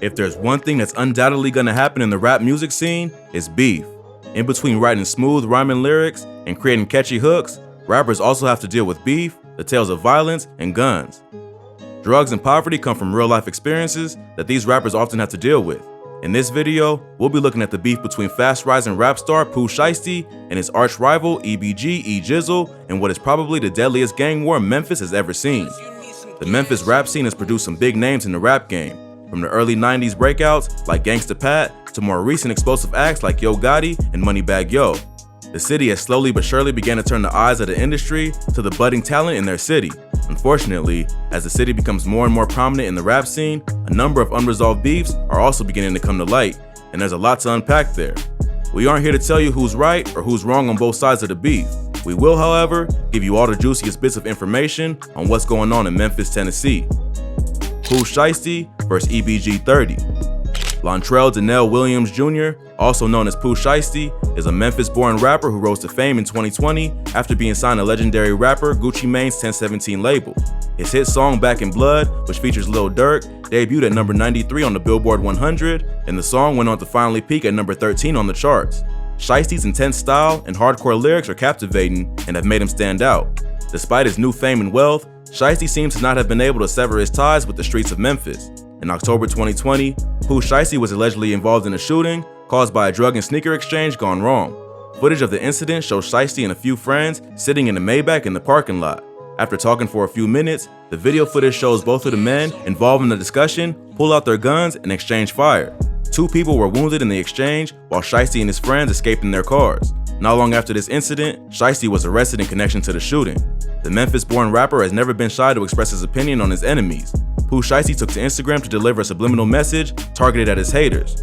If there's one thing that's undoubtedly gonna happen in the rap music scene, it's beef. In between writing smooth rhyming lyrics and creating catchy hooks, rappers also have to deal with beef, the tales of violence, and guns. Drugs and poverty come from real life experiences that these rappers often have to deal with. In this video, we'll be looking at the beef between fast-rising rap star Pooh Shiesty and his arch rival EBG Jizzle in what is probably the deadliest gang war Memphis has ever seen. The Memphis rap scene has produced some big names in the rap game, from the early 90s breakouts like Gangsta Pat to more recent explosive acts like Yo Gotti and Moneybagg Yo. The city has slowly but surely began to turn the eyes of the industry to the budding talent in their city. Unfortunately, as the city becomes more and more prominent in the rap scene, a number of unresolved beefs are also beginning to come to light, and there's a lot to unpack there. We aren't here to tell you who's right or who's wrong on both sides of the beef. We will, however, give you all the juiciest bits of information on what's going on in Memphis, Tennessee. Pooh Shiesty vs. EBG 30. Lontrell Donnell Williams Jr., also known as Pooh Shiesty, is a Memphis-born rapper who rose to fame in 2020 after being signed to legendary rapper Gucci Mane's 1017 label. His hit song Back in Blood, which features Lil Durk, debuted at number 93 on the Billboard 100, and the song went on to finally peak at number 13 on the charts. Shiesty's intense style and hardcore lyrics are captivating and have made him stand out. Despite his new fame and wealth, Shiesty seems to not have been able to sever his ties with the streets of Memphis. In October 2020, Pooh Shiesty was allegedly involved in a shooting caused by a drug and sneaker exchange gone wrong. Footage of the incident shows Shiesty and a few friends sitting in a Maybach in the parking lot. After talking for a few minutes, the video footage shows both of the men involved in the discussion pull out their guns and exchange fire. 2 people were wounded in the exchange while Shiesty and his friends escaped in their cars. Not long after this incident, Shiesty was arrested in connection to the shooting. The Memphis-born rapper has never been shy to express his opinion on his enemies. Pooh Shiesty took to Instagram to deliver a subliminal message targeted at his haters.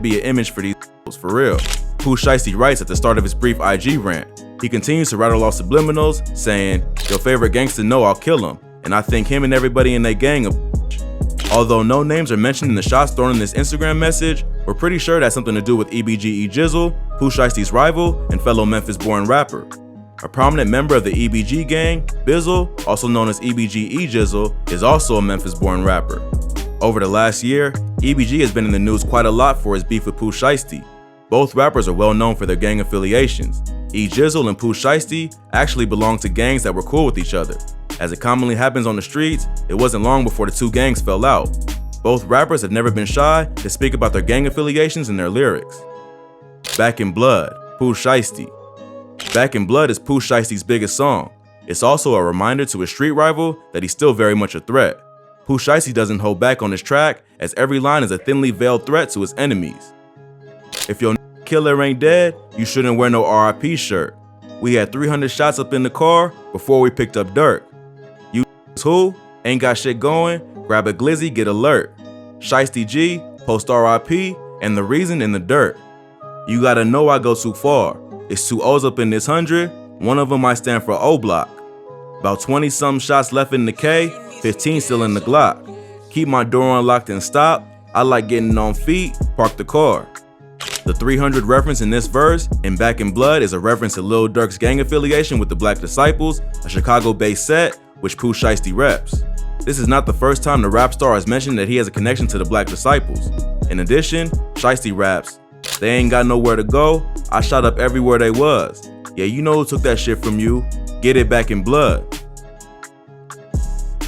Be an image for these for real. Pooh Shiesty writes at the start of his brief IG rant. He continues to rattle off subliminals, saying, "Your favorite gangster know I'll kill him, and I think him and everybody in their gang a." Although no names are mentioned in the shots thrown in this Instagram message, we're pretty sure that's something to do with EBG Jizzle, Pooh Shiesty's rival and fellow Memphis-born rapper. A prominent member of the EBG gang, Bizzle, also known as EBG Jizzle, is also a Memphis-born rapper. Over the last year, EBG has been in the news quite a lot for his beef with Pooh Shiesty. Both rappers are well known for their gang affiliations. Jizzle and Pooh Shiesty actually belonged to gangs that were cool with each other. As it commonly happens on the streets, it wasn't long before the 2 gangs fell out. Both rappers have never been shy to speak about their gang affiliations in their lyrics. Back in Blood, Pooh Shiesty. Back in Blood is Pooh Shiesty's biggest song. It's also a reminder to his street rival that he's still very much a threat. Pooh Shiesty doesn't hold back on his track, as every line is a thinly veiled threat to his enemies. If your killer ain't dead, you shouldn't wear no RIP shirt. We had 300 shots up in the car before we picked up Durk. You who? Ain't got shit going? Grab a glizzy, get alert. Shiesty G, post RIP, and the reason in the dirt. You gotta know I go too far. It's 2 O's up in this 100, one of them might stand for O block. About 20-something shots left in the K, 15 still in the Glock. Keep my door unlocked and stop. I like getting on feet, park the car. The 300 reference in this verse in Back in Blood is a reference to Lil Durk's gang affiliation with the Black Disciples, a Chicago-based set which Pooh Shiesty reps. This is not the first time the rap star has mentioned that he has a connection to the Black Disciples. In addition, Shiesty raps, "They ain't got nowhere to go, I shot up everywhere they was. Yeah, you know who took that shit from you, get it back in blood."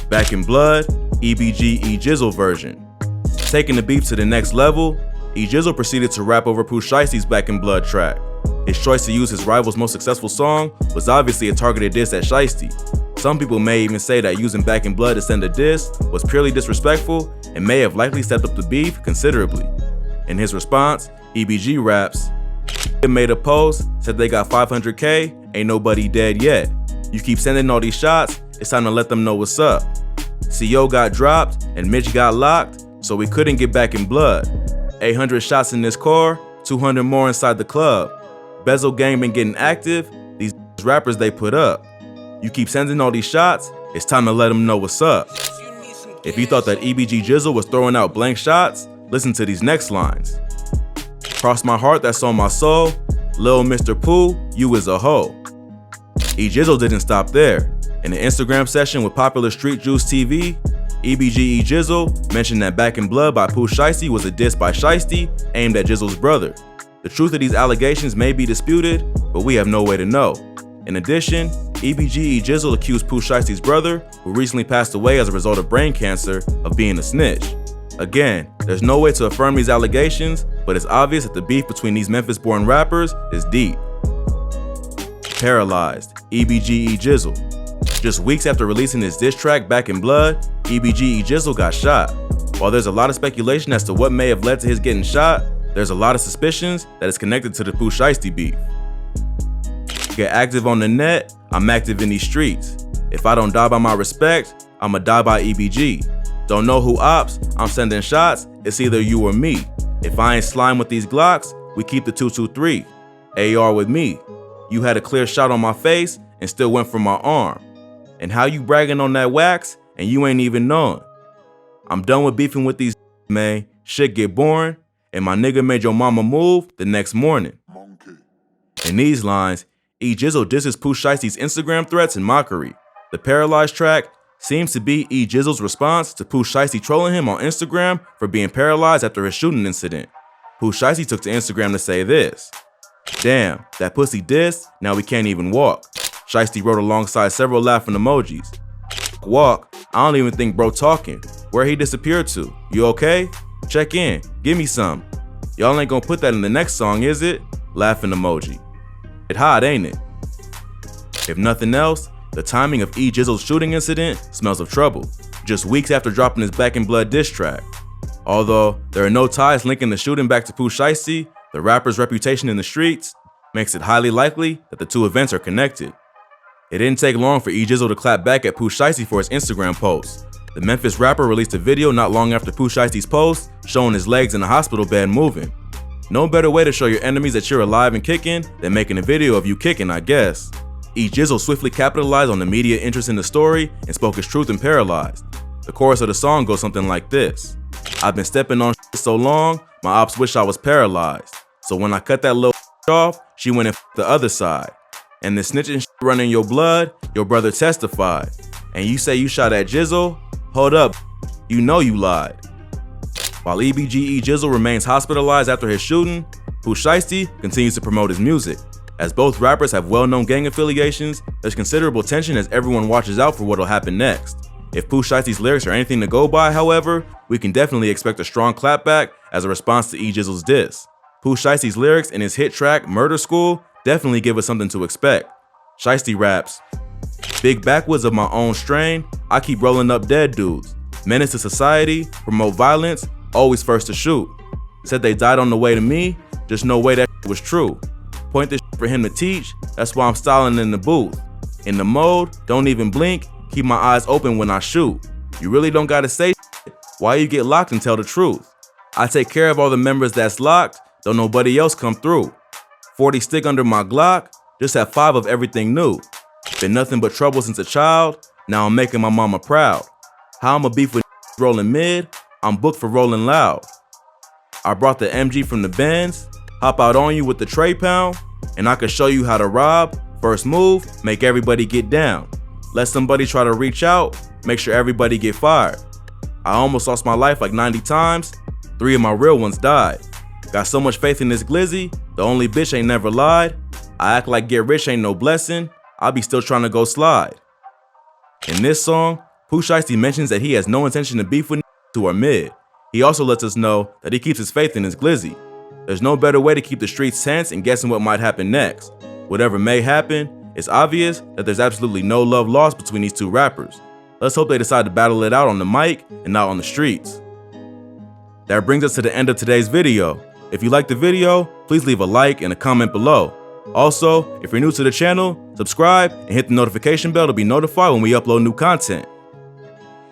Back in Blood, EBG Jizzle version. Taking the beef to the next level, Jizzle proceeded to rap over Pooh Shiesty's Back in Blood track. His choice to use his rival's most successful song was obviously a targeted diss at Shiesty. Some people may even say that using Back in Blood to send a diss was purely disrespectful and may have likely stepped up the beef considerably. In his response, EBG raps, "Made a post, said they got 500K, ain't nobody dead yet. You keep sending all these shots, it's time to let them know what's up. CO got dropped and Mitch got locked, so we couldn't get back in blood. 800 shots in this car, 200 more inside the club. Bezel gang been getting active, these rappers they put up. You keep sending all these shots, it's time to let them know what's up." If you thought that EBG Jizzle was throwing out blank shots, listen to these next lines. "Cross my heart, that's on my soul. Lil Mr. Pooh, you is a hoe." Jizzle didn't stop there. In an Instagram session with popular Street Juice TV, EBG Jizzle mentioned that Back in Blood by Pooh Shiesty was a diss by Shiesty aimed at Jizzle's brother. The truth of these allegations may be disputed, but we have no way to know. In addition, EBG Jizzle accused Pooh Shiesty's brother, who recently passed away as a result of brain cancer, of being a snitch. Again, there's no way to affirm these allegations, but it's obvious that the beef between these Memphis-born rappers is deep. Paralyzed, EBG Jizzle. Just weeks after releasing his diss track Back in Blood, EBG Jizzle got shot. While there's a lot of speculation as to what may have led to his getting shot, there's a lot of suspicions that it's connected to the Pooh Shiesty beef. Get active on the net, I'm active in these streets. If I don't die by my respect, I'ma die by EBG. Don't know who ops, I'm sending shots, it's either you or me. If I ain't slime with these Glocks, we keep the 223. AR with me. You had a clear shot on my face and still went for my arm. And how you bragging on that wax and you ain't even knowing? I'm done with beefing with these man, shit get boring, and my nigga made your mama move the next morning. In these lines, Jizzle disses Pooh Shiesty's Instagram threats in mockery. The Paralyzed track seems to be Jizzle's response to Pooh Shiesty trolling him on Instagram for being paralyzed after his shooting incident. Pooh Shiesty took to Instagram to say this: "Damn, that pussy dissed, now we can't even walk." Shiesty wrote alongside several laughing emojis. "Walk? I don't even think bro talking. Where he disappeared to? You okay? Check in, give me some. Y'all ain't gonna put that in the next song, is it?" Laughing emoji. It hot, ain't it? If nothing else, the timing of Jizzle's shooting incident smells of trouble, just weeks after dropping his Back in Blood diss track. Although there are no ties linking the shooting back to Pooh Shiesty, the rapper's reputation in the streets makes it highly likely that the two events are connected. It didn't take long for Jizzle to clap back at Pooh Shiesty for his Instagram post. The Memphis rapper released a video not long after Pooh Shiesty's post showing his legs in a hospital bed moving. No better way to show your enemies that you're alive and kicking than making a video of you kicking, I guess. Jizzle swiftly capitalized on the media interest in the story and spoke his truth in Paralyzed. The chorus of the song goes something like this: "I've been stepping on so long, my ops wish I was paralyzed. So when I cut that little off, she went and the other side. And the snitching running your blood, your brother testified. And you say you shot at Jizzle? Hold up, you know you lied." While EBG Jizzle remains hospitalized after his shooting, Pooh Shiesty continues to promote his music. As both rappers have well-known gang affiliations, there's considerable tension as everyone watches out for what'll happen next. If Pooh Shiesty's lyrics are anything to go by, however, we can definitely expect a strong clapback as a response to Jizzle's diss. Pooh Shiesty's lyrics in his hit track Murder School definitely give us something to expect. Shiesty raps, "Big backwoods of my own strain, I keep rolling up dead dudes. Menace to society, promote violence, always first to shoot. Said they died on the way to me, just no way that was true. Point this for him to teach, that's why I'm styling in the booth. In the mode, don't even blink, keep my eyes open when I shoot. You really don't gotta say shit. Why you get locked and tell the truth? I take care of all the members that's locked, don't nobody else come through. 40 stick under my Glock, just have 5 of everything new. Been nothing but trouble since a child, now I'm making my mama proud. How I'ma beef with rolling mid, I'm booked for rolling loud. I brought the MG from the Benz, hop out on you with the tray pound, and I can show you how to rob. First move, make everybody get down. Let somebody try to reach out, make sure everybody get fired. I almost lost my life like 90 times, 3 of my real ones died. Got so much faith in this glizzy, the only bitch ain't never lied. I act like get rich ain't no blessing, I be still trying to go slide." In this song, Pooh Shiesty mentions that he has no intention to beef with who are mid. He also lets us know that he keeps his faith in his glizzy. There's no better way to keep the streets tense and guessing what might happen next. Whatever may happen, it's obvious that there's absolutely no love lost between these two rappers. Let's hope they decide to battle it out on the mic and not on the streets. That brings us to the end of today's video. If you liked the video, please leave a like and a comment below. Also, if you're new to the channel, subscribe and hit the notification bell to be notified when we upload new content.